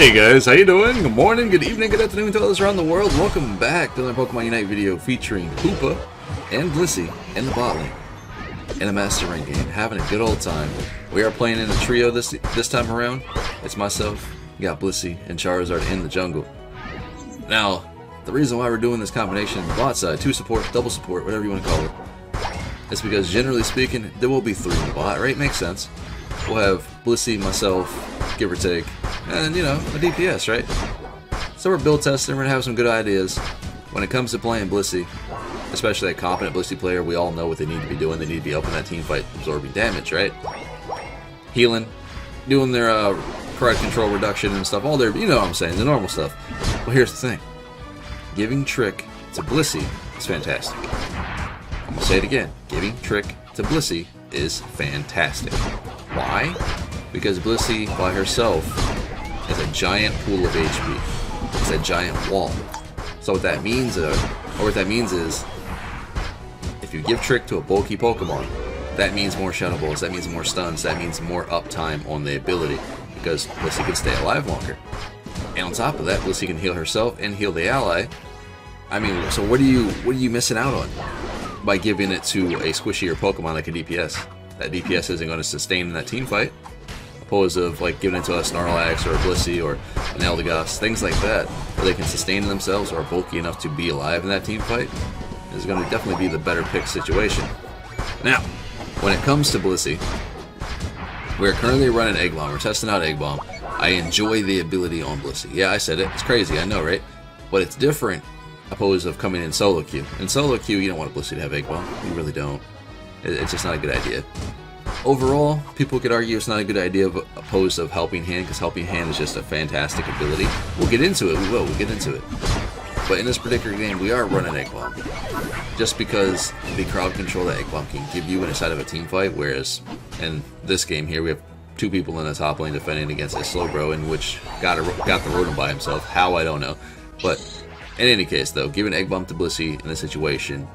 Hey guys, how you doing? Good morning, good evening, good afternoon to others around the world. Welcome back to another Pokemon Unite video featuring Hoopa and Blissey in the bot lane in a Master Rank game, having a good old time. We are playing in a trio this time around. It's myself, we got Blissey, and Charizard in the jungle. Now, the reason why we're doing this combination on the bot side, 2 support, double support, whatever you want to call it, is because generally speaking, there will be 3 in the bot, right? Makes sense. We'll have Blissey, myself, give or take, and you know, a DPS, right? So we're build testing, we're gonna have some good ideas. When it comes to playing Blissey, especially a competent Blissey player, we all know what they need to be doing. They need to be up in that team fight, absorbing damage, right? Healing, doing their crowd control reduction and stuff, all their, you know what I'm saying, the normal stuff. Well, here's the thing. Giving Trick to Blissey is fantastic. I'm gonna say it again. Giving Trick to Blissey is fantastic. Why? Because Blissey by herself is a giant pool of HP. It's a giant wall. So what that means is, if you give Trick to a bulky Pokemon, that means more Shadow Balls, that means more stuns, that means more uptime on the ability, because Blissey can stay alive longer. And on top of that, Blissey can heal herself and heal the ally. I mean, so what are you missing out on by giving it to a squishier Pokemon like a DPS? That DPS isn't going to sustain in that team fight. Opposed of like giving it to a Snorlax or a Blissey or an Eldegoss, things like that, where they can sustain themselves or are bulky enough to be alive in that team fight, is going to definitely be the better pick situation. Now, when it comes to Blissey, we're currently running Egg Bomb. We're testing out Egg Bomb. I enjoy the ability on Blissey. Yeah, I said it. It's crazy, I know, right? But it's different opposed of coming in solo queue. In solo queue, you don't want Blissey to have Egg Bomb. You really don't. It's just not a good idea. Overall, people could argue it's not a good idea opposed of Helping Hand, because Helping Hand is just a fantastic ability. We'll get into it, we'll get into it. But in this particular game, we are running Egg Bomb. Just because the crowd control that Egg Bomb can give you inside of a team fight, whereas in this game here, we have 2 people in the top lane defending against a Slowbro, in which got the Rotom by himself. How, I don't know. But in any case, though, giving Egg Bomb to Blissey in this situation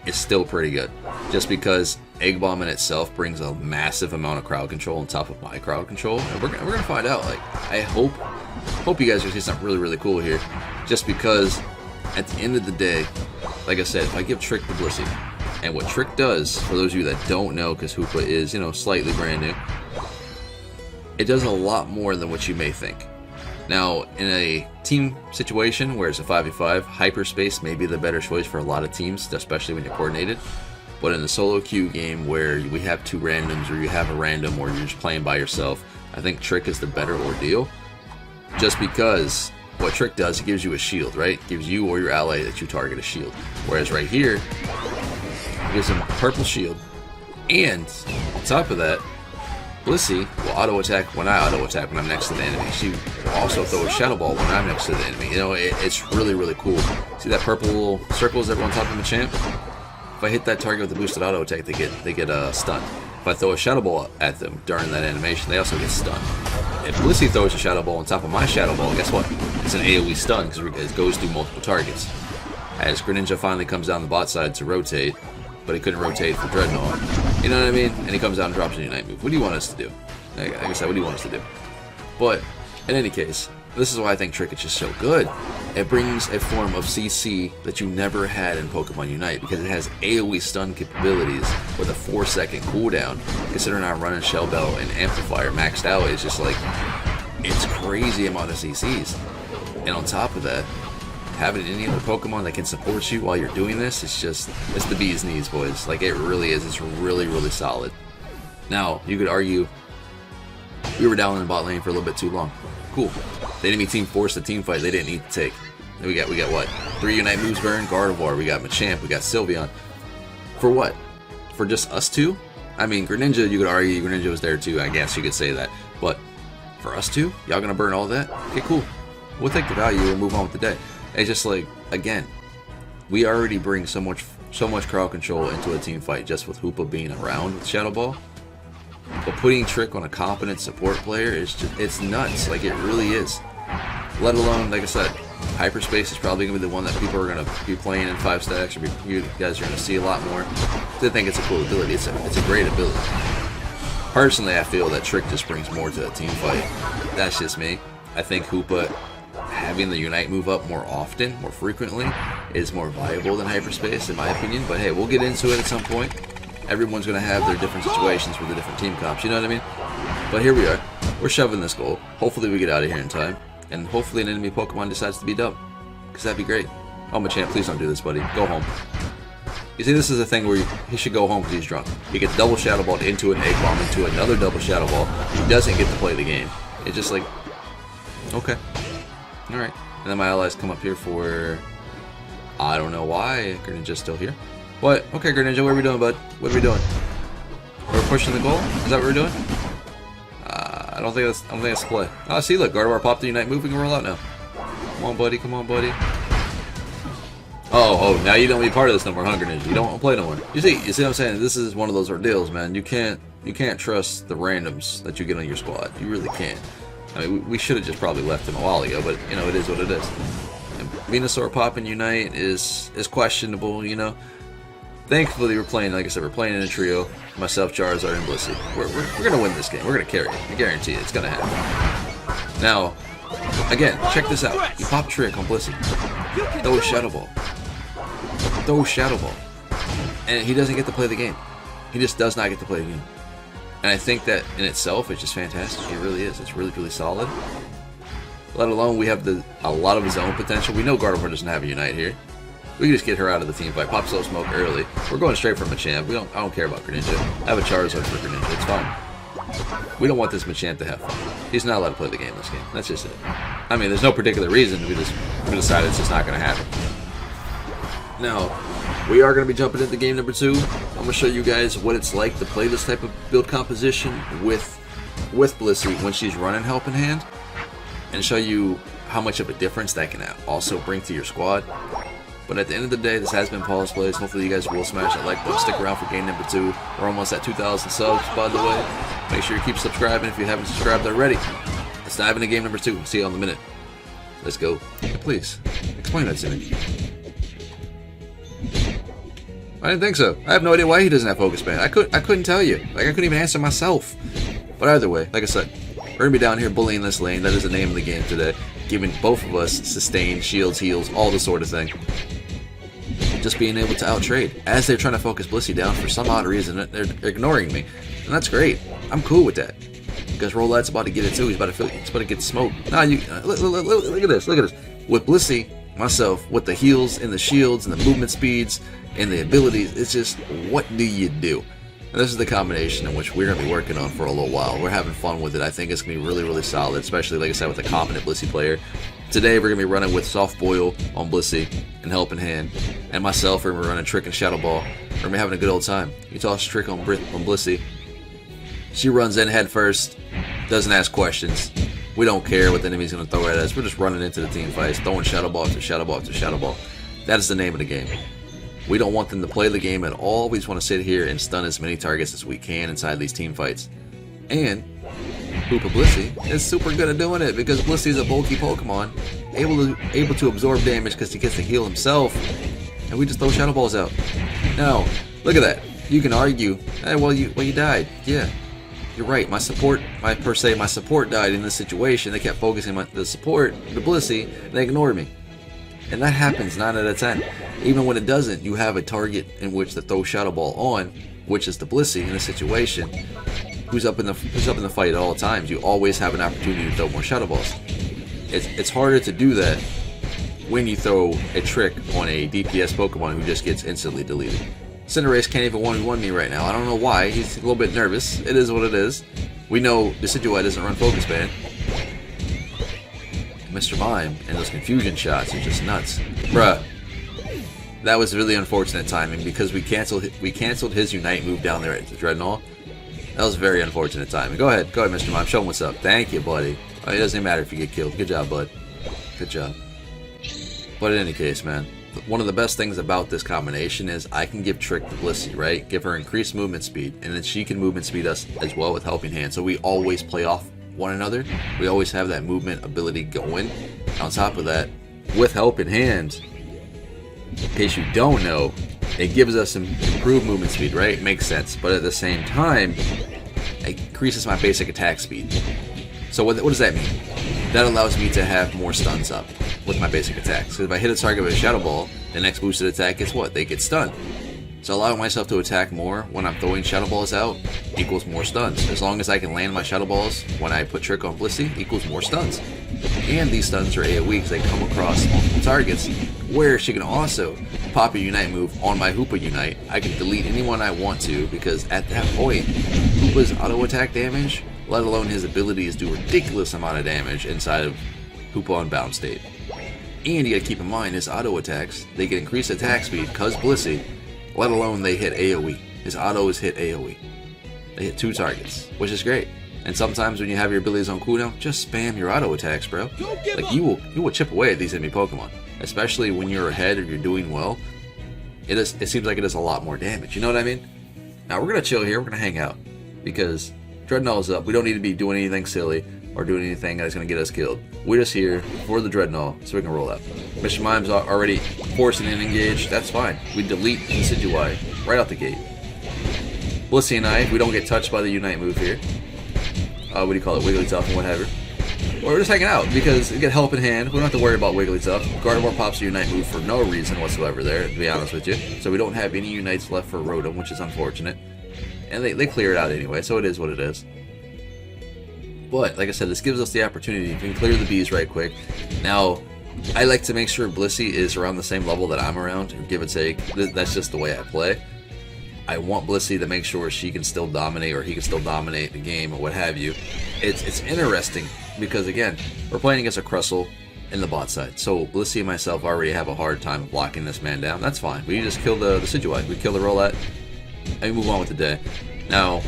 is still pretty good. Just because Egg Bomb in itself brings a massive amount of crowd control on top of my crowd control, and we're gonna find out. Like, I hope you guys are seeing something really cool here. Just because at the end of the day, like I said, if I give Trick to Blissey, and what Trick does, for those of you that don't know, because Hoopa is, you know, slightly brand new, it does a lot more than what you may think. Now, in a team situation where it's a 5v5, hyperspace may be the better choice for a lot of teams, especially when you're coordinated. But in the solo queue game where we have 2 randoms, or you have a random, or you're just playing by yourself, I think Trick is the better ordeal. Just because what Trick does, it gives you a shield, right? It gives you or your ally that you target a shield. Whereas right here, it gives him a purple shield. And on top of that, Blissey will auto-attack when I auto-attack when I'm next to the enemy. She will also throw a Shadow Ball when I'm next to the enemy. You know, it's really cool. See that purple little circles that are on top of the champ? If I hit that target with the boosted auto-attack, they get stunned. If I throw a Shadow Ball at them during that animation, they also get stunned. If Blissey throws a Shadow Ball on top of my Shadow Ball, guess what? It's an AoE stun, because it goes through multiple targets. As Greninja finally comes down the bot side to rotate, but he couldn't rotate for Dreadnought. You know what I mean? And he comes out and drops a Unite move. What do you want us to do? Like I said, what do you want us to do? But, in any case, this is why I think Trick is just so good. It brings a form of CC that you never had in Pokemon Unite, because it has AoE stun capabilities with a 4-second cooldown. Considering I'm running Shell Bell and Amplifier maxed out, it's just like, it's crazy amount of CCs. And on top of that, having any other Pokemon that can support you while you're doing this, it's the bee's knees, boys. Like, it really is. It's really solid. Now, you could argue we were down in the bot lane for a little bit too long. Cool. The enemy team forced the team fight they didn't need to take. Then we got what? 3 Unite moves burn, Gardevoir, we got Machamp, we got Sylveon. For what? For just us 2? I mean, Greninja, you could argue Greninja was there too, I guess you could say that. But for us 2, y'all gonna burn all that? Okay, cool. We'll take the value and move on with the day. It's just like, again, we already bring so much crowd control into a team fight just with Hoopa being around with Shadow Ball. But putting Trick on a competent support player is it's nuts. Like, it really is. Let alone, like I said, Hyperspace is probably going to be the one that people are going to be playing in 5 stacks, or you guys are going to see a lot more. I think it's a cool ability. It's a great ability. Personally, I feel that Trick just brings more to a team fight. That's just me. I think Hoopa having the Unite move up more often, more frequently, is more viable than Hyperspace, in my opinion. But hey, we'll get into it at some point. Everyone's going to have their different situations with the different team comps, you know what I mean? But here we are. We're shoving this goal. Hopefully we get out of here in time. And hopefully an enemy Pokemon decides to be dumb. Because that'd be great. Oh, Machamp, please don't do this, buddy. Go home. You see, this is a thing where he should go home because he's drunk. He gets double Shadow Balled into an Egg Bomb, into another double Shadow Ball. He doesn't get to play the game. It's just like, okay. Alright. And then my allies come up here for... I don't know why. Greninja's still here. What? Okay, Greninja, what are we doing, bud? What are we doing? We're pushing the goal? Is that what we're doing? I don't think that's play. Oh, see, look, Gardevoir popped the Unite move. We can roll out now. Come on, buddy. Come on, buddy. Oh, now you don't be part of this no more, huh, Greninja? You don't want to play no more. You see what I'm saying? This is one of those ordeals, man. You can't trust the randoms that you get on your squad. You really can't. I mean, we should have just probably left him a while ago, but you know, it is what it is. And Venusaur popping Unite is questionable, you know. Thankfully, we're playing, like I said, we're playing in a trio. Myself, Charizard, and Blissey. We're gonna win this game. We're gonna carry it. I guarantee it. It's gonna happen. Now, again, check this out. You pop Trick on Blissey. Throw a Shadow Ball. Throw a Shadow Ball. And he doesn't get to play the game. He just does not get to play the game. And I think that in itself, it's just fantastic. It really is. It's really, really solid. Let alone we have a lot of his own potential. We know Gardevoir doesn't have a Unite here. We can just get her out of the team fight. Pop Slow Smoke early. We're going straight for Machamp. I don't care about Greninja. I have a Charizard for Greninja. It's fine. We don't want this Machamp to have fun. He's not allowed to play the game this game. That's just it. I mean, there's no particular reason. We decided it's just not going to happen. Now, we are going to be jumping into game number 2. I'm going to show you guys what it's like to play this type of build composition with Blissey when she's running Helping Hand, and show you how much of a difference that can also bring to your squad. But at the end of the day, this has been Pawse Plays. Hopefully you guys will smash that like button. Stick around for game number 2. We're almost at 2,000 subs, by the way. Make sure you keep subscribing if you haven't subscribed already. Let's dive into game number 2. See you in a minute. Let's go. Please, explain that to me. I didn't think so. I have no idea why he doesn't have Focus Band. I couldn't tell you. Like, I couldn't even answer myself. But either way, like I said, we're going to be down here bullying this lane. That is the name of the game today. Giving both of us sustain, shields, heals, all the sort of thing. Just being able to out-trade. As they're trying to focus Blissey down, for some odd reason, they're ignoring me. And that's great. I'm cool with that. Because Rollad's about to get it too. He's about to get smoked. Nah, you look at this. Look at this. With Blissey, myself, with the heals and the shields and the movement speeds and the abilities, it's just, what do you do? And this is the combination in which we're going to be working on for a little while. We're having fun with it. I think it's going to be really, really solid, especially, like I said, with a competent Blissey player. Today, we're going to be running with Soft Boil on Blissey and Helping Hand. And myself, we're going to be running Trick and Shadow Ball. We're going to be having a good old time. You toss Trick on Blissey. She runs in head first, doesn't ask questions. We don't care what the enemy's going to throw at us. We're just running into the team fights, throwing Shadow Ball after Shadow Ball after Shadow Ball. That is the name of the game. We don't want them to play the game at all. We just want to sit here and stun as many targets as we can inside these team fights. And Hoopa Blissey is super good at doing it because Blissey is a bulky Pokemon, able to absorb damage because he gets to heal himself, and we just throw Shadow Balls out. Now, look at that. You can argue, hey, well you died. Yeah, you're right. My support died in this situation. They kept focusing on the support, the Blissey, and they ignored me. And that happens 9 out of 10. Even when it doesn't, you have a target in which to throw Shadow Ball on, which is the Blissey in a situation who's up in the fight at all times. You always have an opportunity to throw more Shadow Balls. It's harder to do that when you throw a Trick on a DPS Pokemon who just gets instantly deleted. Cinderace can't even 1v1 me right now. I don't know why. He's a little bit nervous. It is what it is. We know Decidueye doesn't run Focus Band. Mr. Mime and those confusion shots are just nuts. Bruh. That was really unfortunate timing because we canceled his Unite move down there at the Dreadnought. That was very unfortunate timing. Go ahead, Mr. Mime. Show him what's up. Thank you, buddy. It doesn't even matter if you get killed. Good job, bud. Good job. But in any case, man, one of the best things about this combination is I can give Trick to Blissey, right? Give her increased movement speed, and then she can movement speed us as well with Helping Hand. So we always play off one another. We always have that movement ability going. On top of that, with Helping Hand, in case you don't know, it gives us some improved movement speed, right? Makes sense. But at the same time, it increases my basic attack speed. So what does that mean? That allows me to have more stuns up with my basic attacks. So if I hit a target with a Shadow Ball, the next boosted attack is what? They get stunned. So allowing myself to attack more when I'm throwing Shadow Balls out equals more stuns. As long as I can land my Shadow Balls when I put Trick on Blissey equals more stuns. And these stuns are AoE because they come across multiple targets, where she can also pop a Unite move on my Hoopa Unite. I can delete anyone I want to, because at that point, Hoopa's auto attack damage, let alone his abilities, do a ridiculous amount of damage inside of Hoopa on bound state. And you gotta keep in mind, his auto attacks, they get increased attack speed because Blissey, let alone they hit AoE. His autos hit AoE. They hit 2 targets, which is great. And sometimes when you have your abilities on cooldown, just spam your auto attacks, bro. Like you will chip away at these enemy Pokemon, especially when you're ahead or you're doing well. It seems like it does a lot more damage. You know what I mean? Now we're gonna chill here. We're gonna hang out because Dreadnought is up. We don't need to be doing anything silly or doing anything that's gonna get us killed. We're just here for the Dreadnought so we can roll out. Mr. Mime's already forcing an engage. That's fine. We delete Decidueye right out the gate. Blissey and I, if we don't get touched by the Unite move here. What do you call it? Wigglytuff and whatever. Or we're just hanging out because we get help in hand. We don't have to worry about Wigglytuff. Gardevoir pops a Unite move for no reason whatsoever there, to be honest with you. So we don't have any Unites left for Rotom, which is unfortunate. And they clear it out anyway, so it is what it is. But, like I said, this gives us the opportunity. We can clear the bees right quick. Now, I like to make sure Blissey is around the same level that I'm around, give or take. That's just the way I play. I want Blissey to make sure she can still dominate, or he can still dominate the game, or what have you. It's interesting because, again, we're playing against a Crustle in the bot side. So Blissey and myself already have a hard time blocking this man down. That's fine. We just kill the Decidueye. We kill the Rowlet, and we move on with the day. Now,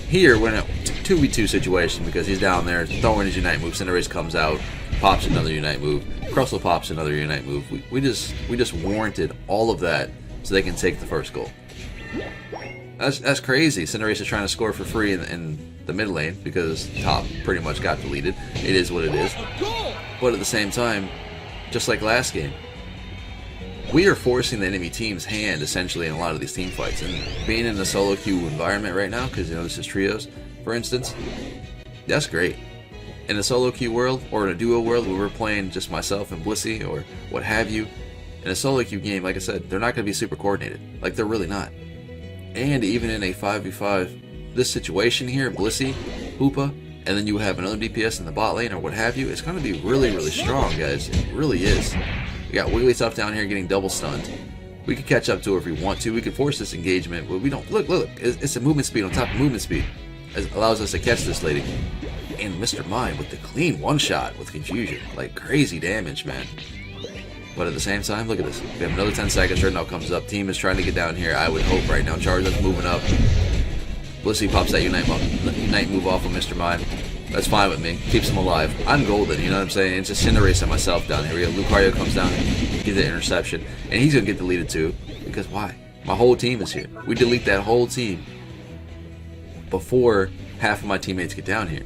here we're in a 2v2 situation because he's down there throwing his Unite move. Cinderace comes out, pops another Unite move. Crustle pops another Unite move. We just warranted all of that so they can take the first goal. That's crazy. Cinderace is trying to score for free in the mid lane because top pretty much got deleted. It is what it is. But at the same time, just like last game, we are forcing the enemy team's hand essentially in a lot of these team fights. And being in a solo queue environment right now, because this is trios, for instance, that's great. In a solo queue world or in a duo world where we're playing just myself and Blissey or what have you, in a solo queue game, like I said, they're not going to be super coordinated. Like, they're really not. And even in a 5v5, this situation here, Blissey, Hoopa, and then you have another DPS in the bot lane or what have you, it's going to be really, really strong, guys. It really is. We got Wigglytuff down here getting double stunned. We could catch up to her if we want to. We could force this engagement, but we don't. Look, it's a movement speed on top of movement speed. It allows us to catch this lady. And Mr. Mime with the clean one-shot with Confusion. Like, crazy damage, man. But at the same time, look at this. We have another 10 seconds. Dreadnought comes up. Team is trying to get down here. I would hope right now. Charizard's moving up. Blissey pops that Unite move off of Mr. Mime. That's fine with me. Keeps him alive. I'm golden, you know what I'm saying? It's just Cinderace and myself down here. Lucario comes down and gets the interception. And he's going to get deleted too. Because why? My whole team is here. We delete that whole team before half of my teammates get down here.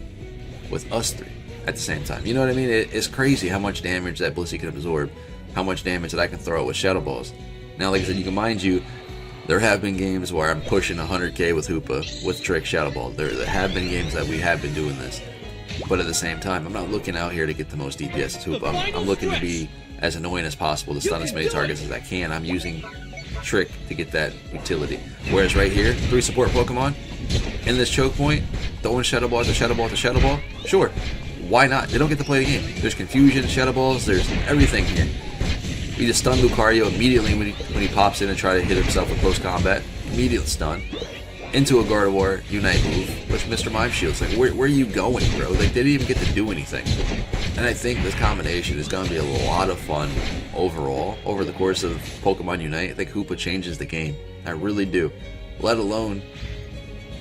With us three at the same time. You know what I mean? It's crazy how much damage that Blissey can absorb. How much damage that I can throw with Shadow Balls. Now, like I said, you can mind you, there have been games where I'm pushing 100k with Hoopa, with Trick Shadow Ball. There have been games that we have been doing this. But at the same time, I'm not looking out here to get the most DPS as Hoopa. I'm looking to be as annoying as possible, to stun as many targets as I can. I'm using Trick to get that utility. Whereas right here, 3 support Pokemon, in this choke point, throwing Shadow Ball to Shadow Ball to Shadow Ball, sure. Why not? They don't get to play the game. There's Confusion, Shadow Balls, there's everything here. You just stun Lucario immediately when he pops in and try to hit himself in close combat. Immediate stun. Into a Gardevoir Unite move with Mr. Mime Shields. Like, where are you going, bro? Like, they didn't even get to do anything. And I think this combination is going to be a lot of fun overall over the course of Pokemon Unite. I think Hoopa changes the game. I really do. Let alone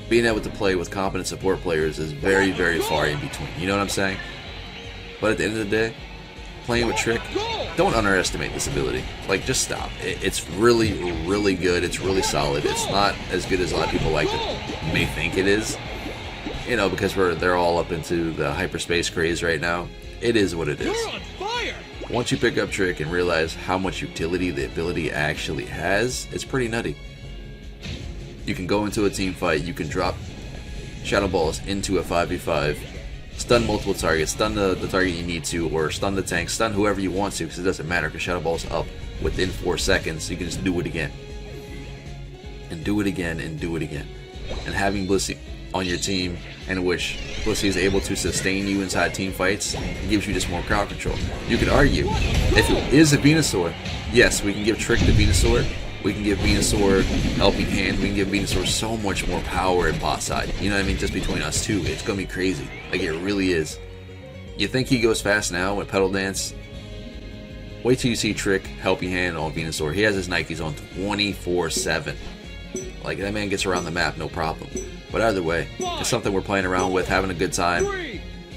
being able to play with competent support players is very, very far in between. You know what I'm saying? But at the end of the day, playing with Trick, don't underestimate this ability. Like, just stop. It's really, really good. It's really solid. It's not as good as a lot of people may think it is. You know, because they're all up into the hyperspace craze right now. It is what it is. Once you pick up Trick and realize how much utility the ability actually has, it's pretty nutty. You can go into a team fight, you can drop Shadow Balls into a 5v5, stun multiple targets, stun the target you need to, or stun the tank, stun whoever you want to, because it doesn't matter, because Shadow Ball's up within 4 seconds. You can just do it again. And do it again, and do it again. And having Blissey on your team, in which Blissey is able to sustain you inside team fights, gives you just more crowd control. You could argue, if it is a Venusaur, yes, we can give Trick to Venusaur, we can give Venusaur Helping Hand, we can give Venusaur so much more power in boss side. You know what I mean? Just between us two, it's gonna be crazy. Like, it really is. You think he goes fast now with Petal Dance? Wait till you see Trick Helping Hand on Venusaur. He has his Nikes on 24/7. Like, that man gets around the map, no problem. But either way, it's something we're playing around with, having a good time.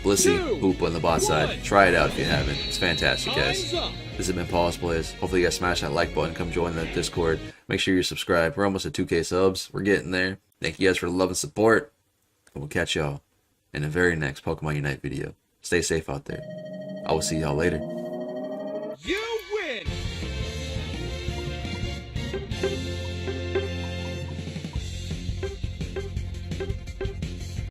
Blissey, Hoopa on the bot side. Try it out if you haven't. It's fantastic, guys. This has been Pawse Plays. Hopefully you guys smash that like button. Come join the Discord. Make sure you're subscribed. We're almost at 2K subs. We're getting there. Thank you guys for the love and support. And we'll catch y'all in the very next Pokemon Unite video. Stay safe out there. I will see y'all later.